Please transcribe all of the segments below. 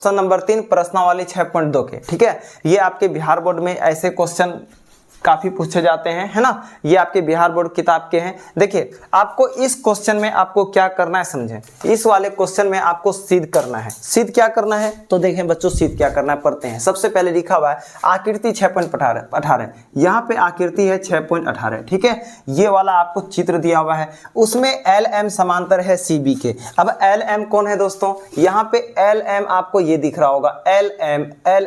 Question number 3 प्रश्नावली 6.2 के, ठीक है। ये आपके बिहार बोर्ड में ऐसे क्वेश्चन काफी पूछे जाते हैं, है ना। ये आपके बिहार बोर्ड किताब के हैं। देखिए आपको इस क्वेश्चन में आपको क्या करना है समझें। इस वाले क्वेश्चन में आपको सिद्ध करना है। सिद्ध क्या करना है तो देखें बच्चों, सिद्ध क्या करना है पढ़ते हैं। सबसे पहले लिखा हुआ है आकृति 6.18, यहाँ पे आकृति है 6.18, ठीक है। ये वाला आपको चित्र दिया हुआ है, उसमें एल एम समांतर है सी बी के। अब एल एम कौन है दोस्तों, यहाँ पे एल एम आपको ये दिख रहा होगा, एल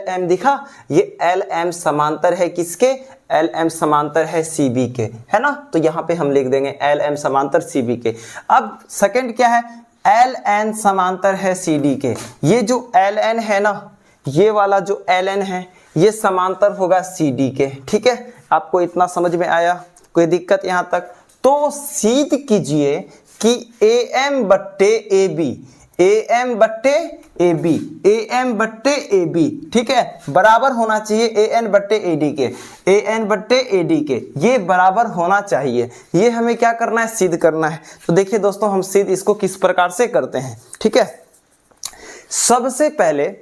एम दिखा, ये एल एम समांतर है किसके, एल एम समांतर है सी बी के, है ना। तो यहाँ पे हम लिख देंगे एल एम समांतर सी बी के। अब सेकंड क्या है, एल एन समांतर है सी डी के। ये जो एल एन है ना, ये वाला जो एल एन है ये समांतर होगा सी डी के, ठीक है। आपको इतना समझ में आया, कोई दिक्कत यहाँ तक। तो सिद्ध कीजिए कि ए एम बट्टे ए बी, ए एम बट्टे ए बी, ए एम बट्टे ए बी, ठीक है, बराबर होना चाहिए ए एन बट्टे ए डी के, ए एन बट्टे ए डी के, ये बराबर होना चाहिए। ये हमें क्या करना है, सिद्ध करना है। तो देखिए दोस्तों हम सिद्ध इसको किस प्रकार से करते हैं, ठीक है। सबसे पहले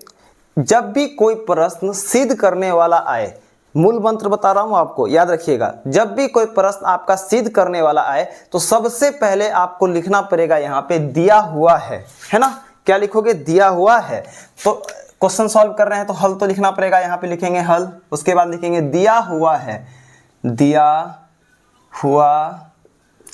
जब भी कोई प्रश्न सिद्ध करने वाला आए, मूल मंत्र बता रहा हूं आपको, याद रखिएगा। जब भी कोई प्रश्न आपका सिद्ध करने वाला आए तो सबसे पहले आपको लिखना पड़ेगा यहाँ पे दिया हुआ है ना। क्या लिखोगे, दिया हुआ है। तो क्वेश्चन सॉल्व कर रहे हैं तो हल तो लिखना पड़ेगा, यहाँ पे लिखेंगे हल, उसके बाद लिखेंगे दिया हुआ है, दिया हुआ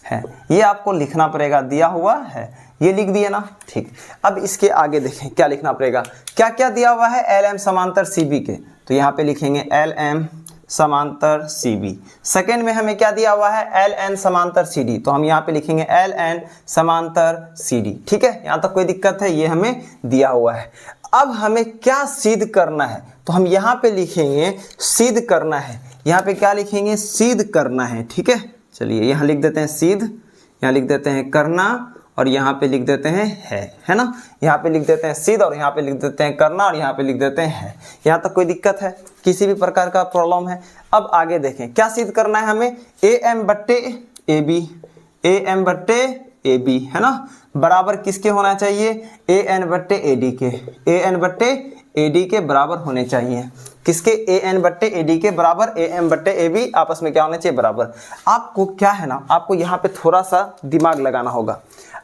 है, ये आपको लिखना पड़ेगा, दिया हुआ है, ये लिख दिए ना, ठीक। अब इसके आगे देखें क्या लिखना पड़ेगा, क्या क्या दिया हुआ है, एल एम समांतर सी बी के, तो यहाँ पे लिखेंगे एल एम समांतर सी बी। सेकेंड में हमें क्या दिया हुआ है, एल एन समांतर सी डी, तो हम यहाँ पे लिखेंगे एल एन समांतर सी डी, ठीक है। यहाँ तक कोई दिक्कत है, ये हमें दिया हुआ है। अब हमें क्या सिद्ध करना है, तो हम यहाँ पे लिखेंगे सिद्ध करना है। यहाँ पे क्या लिखेंगे, सिद्ध करना है, ठीक है। चलिए यहाँ लिख देते हैं सिद्ध, यहाँ लिख देते हैं करना, और यहाँ पे लिख देते हैं है ना। यहाँ पे लिख देते हैं सिद्ध, और यहाँ पे लिख देते हैं करना, और यहाँ पे लिख देते हैं है। यहाँ तक कोई दिक्कत है, किसी भी प्रकार का प्रॉब्लम है। अब आगे देखें क्या सिद्ध करना है हमें, ए एम बट्टे ए बी, ए एम बट्टे ए बी, है ना, बराबर किसके होना चाहिए, ए एन बट्टे ए डी के, ए एन बट्टे ए डी के बराबर होने चाहिए। किसके, ए एन बट्टे ए डी के बराबर, ए एम बट्टे ए बी आपस में क्या होना चाहिए, बराबर। आपको क्या है ना, आपको यहाँ पे थोड़ा सा दिमाग लगाना होगा।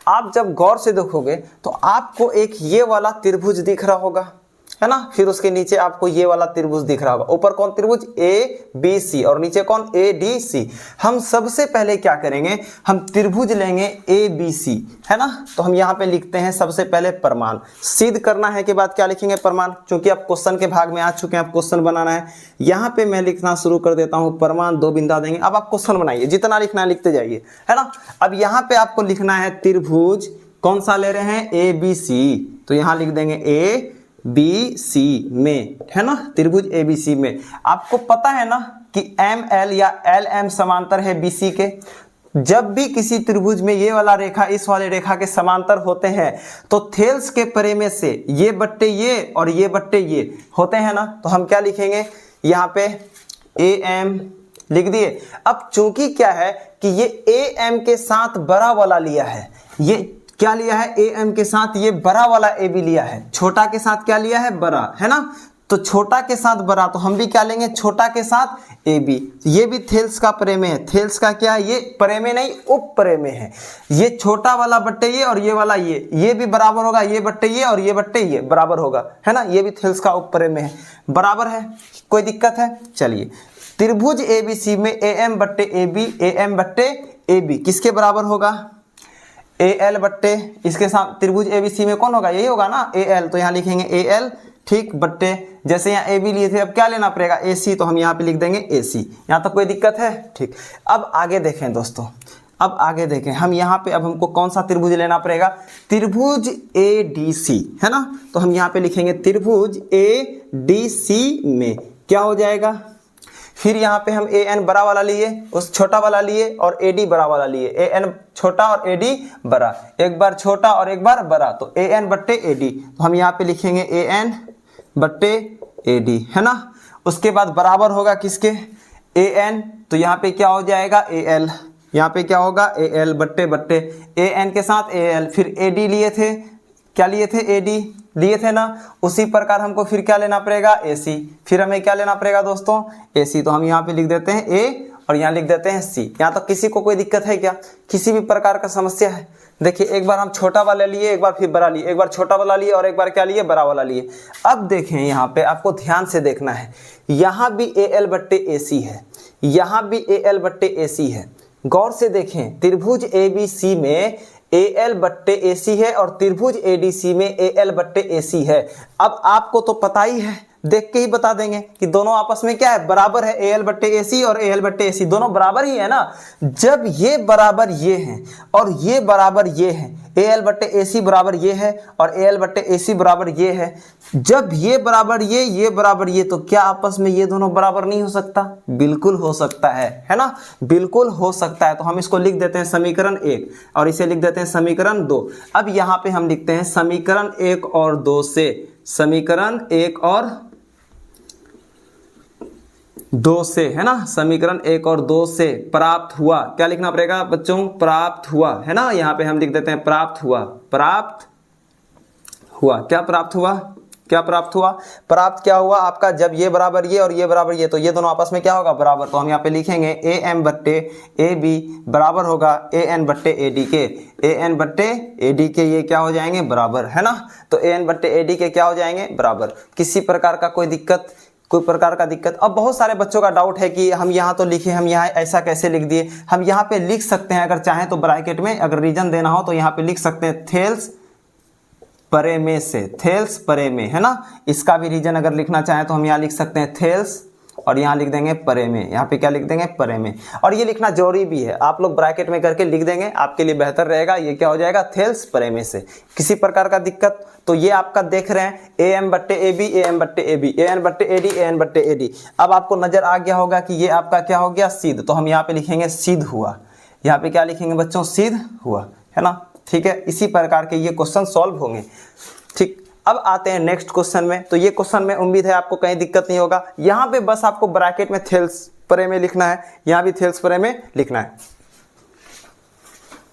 आप जब गौर से देखोगे तो आपको एक ये वाला त्रिभुज दिख रहा होगा, है ना, फिर उसके नीचे आपको ये वाला त्रिभुज दिख रहा होगा। ऊपर कौन त्रिभुज, ए बी सी, और नीचे कौन, ए डी सी। हम सबसे पहले क्या करेंगे, हम त्रिभुज लेंगे ए बी सी, है ना। तो हम यहाँ पे लिखते हैं सबसे पहले प्रमाण। सिद्ध करना है के बाद क्या लिखेंगे, प्रमाण। क्योंकि आप क्वेश्चन के भाग में आ चुके हैं, आप क्वेश्चन बनाना है। यहाँ पे मैं लिखना शुरू कर देता हूँ, प्रमाण, दो बिंदा देंगे। अब आप क्वेश्चन बनाइए, जितना लिखना है लिखते जाइए, है ना। अब यहाँ पे आपको लिखना है त्रिभुज, कौन सा ले रहे हैं, ए बी सी, तो यहाँ लिख देंगे ए बी सी में, है ना, त्रिभुज ए बी सी में। आपको पता है ना कि एम एल या एल एम समांतर है बी सी के। जब भी किसी त्रिभुज में ये वाला रेखा इस वाले रेखा के समांतर होते हैं तो थेल्स के प्रेमे से ये बट्टे ये और ये बट्टे ये होते हैं ना, तो हम क्या लिखेंगे, यहाँ पे ए एम लिख दिए। अब चूंकि क्या है कि ये ए एम के साथ बड़ा वाला लिया है, ये क्या लिया है, ए एम के साथ ये बड़ा वाला ए बी लिया है, छोटा के साथ क्या लिया है, बड़ा, है ना। तो छोटा के साथ बड़ा, तो हम भी क्या लेंगे, छोटा के साथ ए बी। ये भी थेल्स का प्रेमे है, थेल्स का क्या है, ये प्रेमे नहीं उप प्रेमे है। ये छोटा वाला बट्टे ये और ये वाला ये भी बराबर होगा, ये बट्टे ये और ये बट्टे ये बराबर होगा, है ना। ये भी थेल्स का उप प्रेमे है, बराबर है, कोई दिक्कत है। चलिए त्रिभुज ए बी सी में ए एम बट्टे ए बी, ए एम बट्टे ए बी किसके बराबर होगा, ए एल बट्टे, इसके साथ त्रिभुज ए बी सी में कौन होगा, यही होगा ना, ए एल। तो यहाँ लिखेंगे ए एल, ठीक, बट्टे, जैसे यहाँ ए बी लिए थे, अब क्या लेना पड़ेगा, ए सी, तो हम यहाँ पे लिख देंगे ए सी। यहाँ तक कोई दिक्कत है, ठीक। अब आगे देखें दोस्तों, अब आगे देखें हम यहाँ पे, अब हमको कौन सा त्रिभुज लेना पड़ेगा, त्रिभुज ए डी सी, है ना। तो हम यहाँ पे लिखेंगे त्रिभुज ए डी सी में क्या हो जाएगा, फिर यहाँ पे हम ए एन बड़ा वाला लिए, उस छोटा वाला लिए, और ए डी बड़ा वाला लिए, ए एन छोटा और ए डी बड़ा, एक बार छोटा और एक बार बड़ा, तो ए एन बट्टे ए डी, तो हम यहाँ पे लिखेंगे ए एन बट्टे ए डी, है ना। उसके बाद बराबर होगा किसके, ए एन, तो यहाँ पे क्या हो जाएगा, ए एल, यहाँ पे क्या होगा, ए एल बट्टे बट्टे, ए एन के साथ ए एल, फिर ए डी लिए थे, क्या लिए थे, एडी लिए थे ना। उसी प्रकार हमको फिर क्या लेना पड़ेगा, एसी। फिर हमें क्या लेना पड़ेगा दोस्तों, एसी। तो हम यहाँ पे लिख देते हैं ए और यहाँ लिख देते हैं सी। यहाँ तक किसी को कोई दिक्कत है क्या, किसी भी प्रकार का समस्या है? देखिए एक बार हम छोटा वाला लिए, एक बार फिर बड़ा लिए, एक बार छोटा वाला लिए और एक बार क्या लिए, बड़ा वाला लिए। अब देखें यहाँ पे आपको ध्यान से देखना है, यहाँ भी AL बट्टे AC है, यहाँ भी AL बट्टे AC है। गौर से देखें, त्रिभुज ABC में AL बट्टे AC है और त्रिभुज ADC में AL बट्टे AC है। अब आपको तो पता ही है, देख के ही बता देंगे कि दोनों आपस में क्या है, बराबर है। AL बट्टे AC और AL बट्टे AC दोनों बराबर ही है ना। जब ये बराबर ये हैं और ये बराबर ये है, AL बट्टे AC बराबर ये है और AL बट्टे AC बराबर ये है, जब ये बराबर ये बराबर ये, तो क्या आपस में ये दोनों बराबर नहीं हो सकता? बिल्कुल हो सकता है ना, बिल्कुल हो सकता है। तो हम इसको लिख देते हैं समीकरण 1 और इसे लिख देते हैं समीकरण 2। अब यहाँ पे हम लिखते हैं समीकरण 1 और 2 से, समीकरण 1 और 2 से, है ना, समीकरण 1 और 2 से प्राप्त हुआ, क्या लिखना पड़ेगा बच्चों, प्राप्त हुआ, है ना। यहाँ पे हम लिख देते हैं प्राप्त हुआ, प्राप्त हुआ, क्या प्राप्त हुआ, क्या प्राप्त हुआ, प्राप्त क्या हुआ आपका, जब ये बराबर ये और ये बराबर ये, तो ये दोनों आपस में क्या होगा, बराबर। तो हम यहाँ पे लिखेंगे AM बट्टे AB बराबर होगा AN बट्टे AD के, AN बट्टे AD के ये क्या हो जाएंगे, बराबर, है ना। तो AN बट्टे AD के क्या हो जाएंगे, बराबर। किसी प्रकार का कोई दिक्कत, कोई प्रकार का दिक्कत? अब बहुत सारे बच्चों का डाउट है कि हम यहाँ तो लिखे, हम यहाँ ऐसा कैसे लिख दिए। हम यहाँ पे लिख सकते हैं, अगर चाहें तो ब्रैकेट में अगर रीजन देना हो तो यहाँ पे लिख सकते हैं थेल्स परे में से, थेल्स परे में, है ना। इसका भी रीजन अगर लिखना चाहें तो हम यहाँ लिख सकते हैं थेल्स और यहाँ लिख देंगे परे में, यहाँ पे क्या लिख देंगे, परे में। और ये लिखना जरूरी भी है, आप लोग ब्रैकेट में करके लिख देंगे, आपके लिए बेहतर रहेगा। ये क्या हो जाएगा, थेल्स परे में से। किसी प्रकार का दिक्कत? तो ये आपका देख रहे हैं AM बट्टे AB, AM बट्टे AB, AN बट्टे AD, AN बट्टे AD। अब आपको नजर आ गया होगा कि ये आपका क्या हो गया, सिद्ध। तो हम यहाँ पे लिखेंगे सिद्ध हुआ, यहाँ पे क्या लिखेंगे बच्चों, सिद्ध हुआ, है ना। ठीक है, इसी प्रकार के ये क्वेश्चन सॉल्व होंगे। ठीक, अब आते हैं नेक्स्ट क्वेश्चन में। तो ये क्वेश्चन में उम्मीद है आपको कहीं दिक्कत नहीं होगा। यहाँ पे बस आपको ब्रैकेट में थेल्स परे में लिखना है, यहाँ भी थेल्स परे में लिखना है।